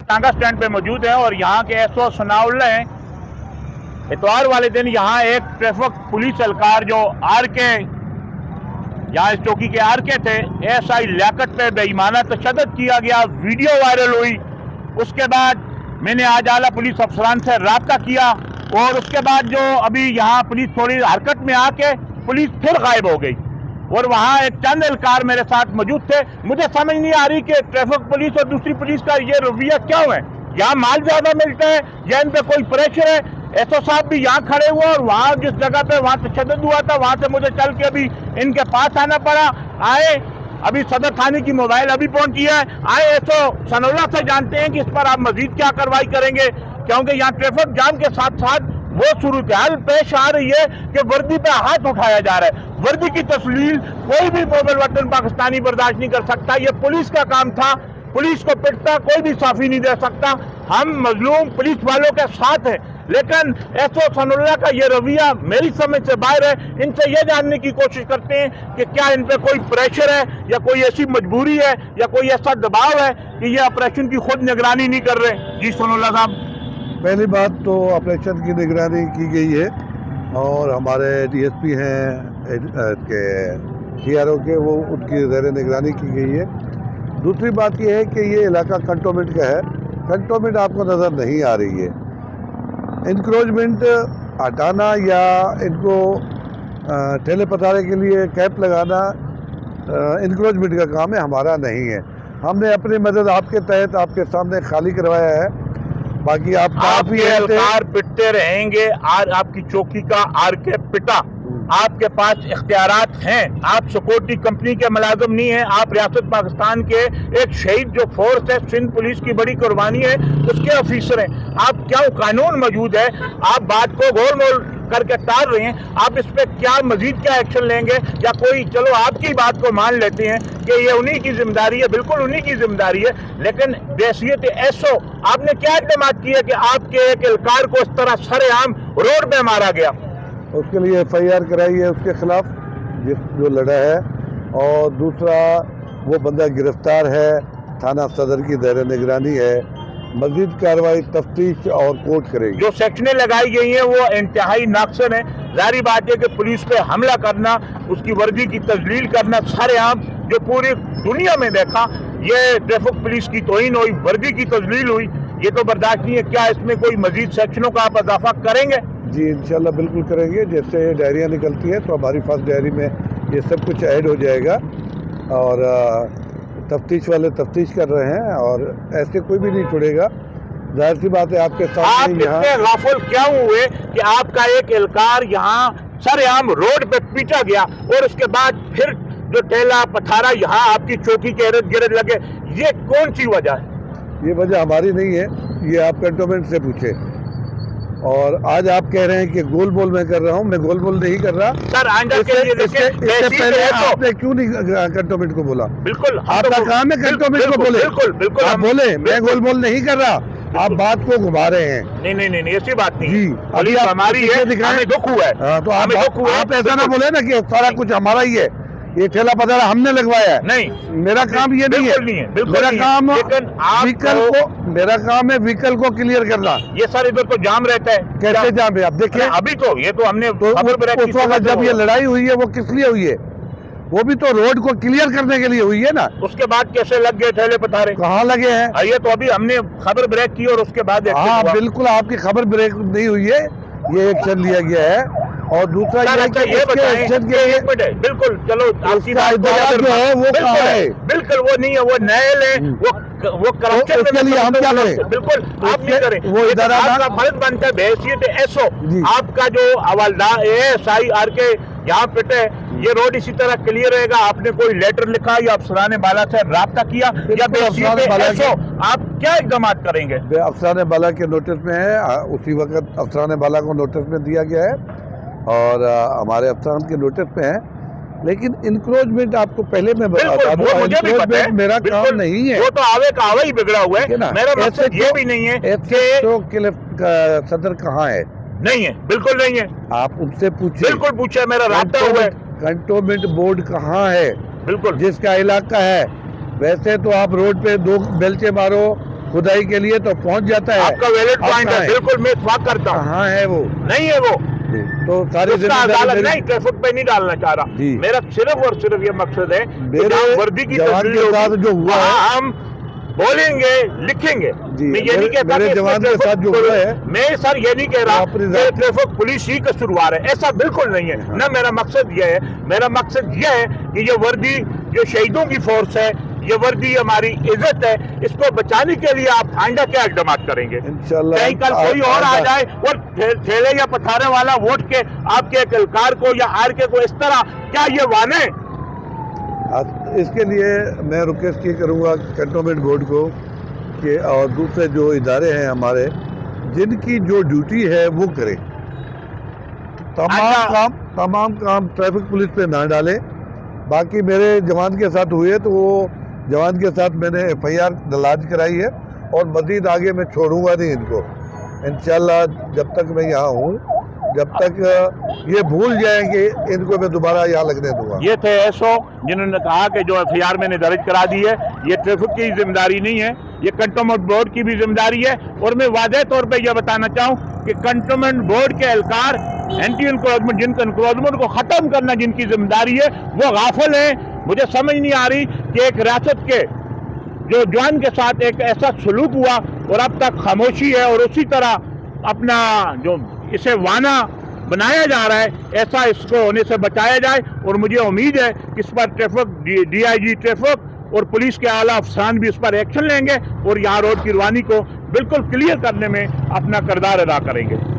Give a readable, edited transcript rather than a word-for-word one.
टांगा स्टैंड पे मौजूद है और यहाँ के एसओ सनाउल्लाह हैं। इतवार वाले दिन यहाँ एक ट्रैफिक पुलिस एहलकार जो आरके, यहाँ इस चौकी के आरके थे, एएसआई लियाकत पे बेईमाना तशद्दुद किया गया, वीडियो वायरल हुई। उसके बाद मैंने आज आला पुलिस अफसरान से राब्ता किया और उसके बाद जो अभी यहाँ पुलिस थोड़ी हरकत में आके पुलिस फिर गायब हो गई और वहाँ एक चंद एहलकार मेरे साथ मौजूद थे। मुझे समझ नहीं आ रही कि ट्रैफिक पुलिस और दूसरी पुलिस का ये रवैया क्यों है। यहाँ माल ज्यादा मिलता है या इन पे कोई प्रेशर है? एसओ साहब भी यहाँ खड़े हुए और वहाँ जिस जगह पे वहाँ तशद्दुद हुआ था वहाँ से मुझे चल के अभी इनके पास आना पड़ा। आए अभी सदर थाने की मोबाइल अभी पहुंची है। आए एसओ सनाउल्लाह से जानते हैं कि इस पर आप मजीद क्या कार्रवाई करेंगे, क्योंकि यहाँ ट्रैफिक जाम के साथ साथ वो सूरत-ए-हाल पेश आ रही है कि वर्दी पे हाथ उठाया जा रहा है। वर्दी की तस्लील कोई भी मोमिन वतन पाकिस्तानी बर्दाश्त नहीं कर सकता। ये पुलिस का काम था, पुलिस को पिटता कोई भी साफी नहीं दे सकता। हम मजलूम पुलिस वालों के साथ हैं, लेकिन एसओ सनाउल्लाह का ये रवैया मेरी समझ से बाहर है। इनसे ये जानने की कोशिश करते हैं कि क्या इन पे कोई प्रेशर है या कोई ऐसी मजबूरी है या कोई ऐसा दबाव है कि ये ऑपरेशन की खुद निगरानी नहीं कर रहे। जी सनाउल्लाह साहब, पहली बात तो ऑपरेशन की निगरानी की गई है और हमारे डीएसपी हैं के सीआरओ के, वो उनकी ज़ेर निगरानी की गई है। दूसरी बात यह है कि ये इलाका कंटोनमेंट का है, कंटोनमेंट आपको नज़र नहीं आ रही है। इंक्रोचमेंट हटाना या इनको ठेले पथारे के लिए कैंप लगाना इंक्रोचमेंट का काम है, हमारा नहीं है। हमने अपनी मदद आपके तहत आपके सामने खाली करवाया है। बाकी आप काफी पिटते रहेंगे। आपकी चौकी का आरके पिटा, आपके पास इख्तियारात हैं, आप सिक्योरिटी कंपनी के मुलाजिम नहीं हैं, आप रियासत पाकिस्तान के एक शहीद जो फोर्स है, सिंध पुलिस की बड़ी कुर्बानी है, उसके ऑफिसर हैं। आप क्या कानून मौजूद है, आप बात को गोल मोल करके टाल रहे हैं। आप इस पे क्या मजीद क्या एक्शन लेंगे या कोई, चलो आपकी बात को मान लेते हैं कि ये उन्हीं की जिम्मेदारी है, बिल्कुल उन्हीं की जिम्मेदारी है, लेकिन बेहसियत एसओ आपने क्या इक़दाम किया कि आपके एक एहलकार को इस तरह सरेआम रोड पे मारा गया? उसके लिए FIR कराई है उसके खिलाफ जो लड़ा है, और दूसरा वो बंदा गिरफ्तार है, थाना सदर की ज़ेर निगरानी है। मज़ीद कार्रवाई तफ्तीश और कोर्ट करेगी। जो सेक्शनें लगाई गई हैं वो इंतहाई नाक़िस है। जाहिर बात है कि पुलिस पे हमला करना, उसकी वर्दी की तजलील करना सरेआम जो पूरी दुनिया में देखा, ये ट्रैफिक पुलिस की तौहीन हुई, वर्दी की तजलील हुई, ये तो बर्दाश्त नहीं है। क्या इसमें कोई मजीद सेक्शनों का आप इजाफा करेंगे? जी इंशाल्लाह बिल्कुल करेंगे। जैसे डायरियाँ निकलती हैं तो हमारी फर्स्ट डायरी में ये सब कुछ ऐड हो जाएगा और तफ्तीश वाले तफ्तीश कर रहे हैं और ऐसे कोई भी नहीं छोड़ेगा। जाहिर सी बात है आपके सामने यहाँ इतने गाफिल क्यों हुए कि आपका एक एहलकार यहाँ सरेआम रोड पे पीटा गया और उसके बाद फिर जो ठेला पथारा यहाँ आपकी चौकी के इर्द गिर्द लगे, ये कौन सी वजह है? ये वजह हमारी नहीं है, ये आप कंटोनमेंट से पूछे। और आज आप कह रहे हैं कि गोल बोल मैं कर रहा हूं, मैं गोल बोल नहीं कर रहा सर। इससे पहले आपने क्यों नहीं कंटोनमेंट को बोला? बिल्कुल आपका काम है कंटोनमेंट को बोले, बिल्कुल बिल्कुल आप बोले मैं गोल बोल नहीं कर रहा, आप बात को घुमा रहे हैं। नहीं ऐसी बात नहीं जी, अभी हमारी है, हमें दुख हुआ है। तो आप ऐसा ना बोले ना कि सारा कुछ हमारा ही है, ये ठेला पथारा हमने लगवाया है। नहीं, मेरा काम ये नहीं है, मेरा काम मेरा काम है व्हीकल को क्लियर करना। ये सर इधर तो जाम रहता है। कैसे जाम है? आप देखिए अभी तो ये तो हमने उस वक्त जब ये लड़ाई हुई है वो किस लिए हुई है? वो भी तो रोड को क्लियर करने के लिए हुई है ना। उसके बाद कैसे लग गए ठेले पथारे? कहाँ लगे हैं? ये तो अभी हमने खबर ब्रेक की और उसके बाद हाँ बिल्कुल, आपकी खबर ब्रेक नहीं हुई है, ये एक्शन लिया गया है। और दूसरा ये बताएं, बिल्कुल चलो आपकी बात जो है वो कहाँ है? बिल्कुल वो नहीं है, वो न्यायाल है, वो करप्शन के लिए हम क्या करें? बिल्कुल आप नहीं करें, वो इदारा आपका फर्ज बनता है बेहसियत एसओ। आपका जो हवालदार एएसआई आरके यहाँ पिटे, ये रोड इसी तरह क्लियर रहेगा। आपने कोई लेटर लिखा या अफसरान बाला से राब्ता किया या बेहसियत एसओ आप क्या इक़दाम करेंगे? अफसरान बाला के नोटिस में है, उसी वक्त अफसरान बाला को नोटिस में दिया गया है और हमारे अफसरान के नोटिस पे है। लेकिन इंक्रोचमेंट आपको पहले मैं बता दूं, मुझे भी पता है, मेरा काम नहीं है। वो तो आवे का आवा ही बिगड़ा हुआ है। मेरा मकसद ये भी नहीं है कि सदर कहाँ है। नहीं है, बिल्कुल नहीं है। आप उनसे पूछिए, बिल्कुल पूछे, मेरा राब्ता हुआ है। कंटोनमेंट बोर्ड कहाँ है? बिल्कुल जिसका इलाका है। वैसे तो आप रोड पे दो बेलचे मारो, खुदाई के लिए तो पहुंच जाता है। आपका वैलिड अब पॉइंट है, कहाँ है? बिल्कुल मैं इत्तेफाक करता हूँ, कहाँ है वो? नहीं है वो, तो सारी उसका जिम्मेदारी अदालत मेरी- नहीं, ट्रैफिक पे नहीं डालना चाह रहा। जी। मेरा सिर्फ और सिर्फ ये मकसद है कि मेरे जहाँ वर्दी की जवान तब्दीली के साथ होगी, जो हुआ वहाँ है, हम बोलेंगे, लिखेंगे। जी, मैं ये नहीं कहता मेरे कि इसमें जवान के ट्रैफिक साथ जो हुआ है, मैं सर ये नहीं कह रहा वो अपनी कि जात- ट्रैफिक पुलिस ही कसूरवार है, ऐसा बिल्कुल नहीं है। हाँ। ना मेरा मकसद ये है, मेरा मकसद ये है कि ये वर्दी जो शहीदों की फोर्स है, ये वर्दी हमारी इज्जत है, इसको बचाने के लिए आप आइंदा क्या इकदाम करेंगे? इंशाल्लाह कहीं कल कोई और आ जाए और ठेले या पथारे वाला वोट के आपके एक एहलकार को या आरके को इस तरह, क्या ये वाने? इसके लिए मैं रिक्वेस्ट ये करूँगा कंटोनमेंट बोर्ड को कि और दूसरे जो इदारे हैं हमारे, जिनकी जो ड्यूटी है वो करें। अच्छा। तमाम काम ट्रैफिक पुलिस पे ना डालें। बाकी मेरे जवान के साथ हुए तो वो जवान के साथ मैंने FIR दर्ज कराई है और मज़ीद आगे मैं छोड़ूंगा नहीं इनको। इंशाल्लाह जब तक मैं यहाँ हूँ, जब तक ये भूल जाएंगे, इनको मैं दोबारा यहाँ लगने दूंगा। ये थे एसओ जिन्होंने कहा कि जो FIR मैंने दर्ज करा दी है, ये ट्रैफिक की जिम्मेदारी नहीं है, ये कंटोनमेंट बोर्ड की भी जिम्मेदारी है। और मैं वाज़ेह तौर पे यह बताना चाहूँ कि कंटोनमेंट बोर्ड के एहलकार एंटी इंक्रोचमेंट, जिनका इंक्रोचमेंट को ख़त्म करना जिनकी जिम्मेदारी है, वो गाफिल हैं। मुझे समझ नहीं आ रही कि एक रियासत के जो जवान के साथ एक ऐसा सलूक हुआ और अब तक खामोशी है, और उसी तरह अपना जो इसे वाना बनाया जा रहा है, ऐसा इसको होने से बचाया जाए। और मुझे उम्मीद है कि इस पर ट्रैफिक DIG ट्रैफिक और पुलिस के आला अफसरान भी इस पर एक्शन लेंगे और यहाँ रोड की रवानी को बिल्कुल क्लियर करने में अपना किरदार अदा करेंगे।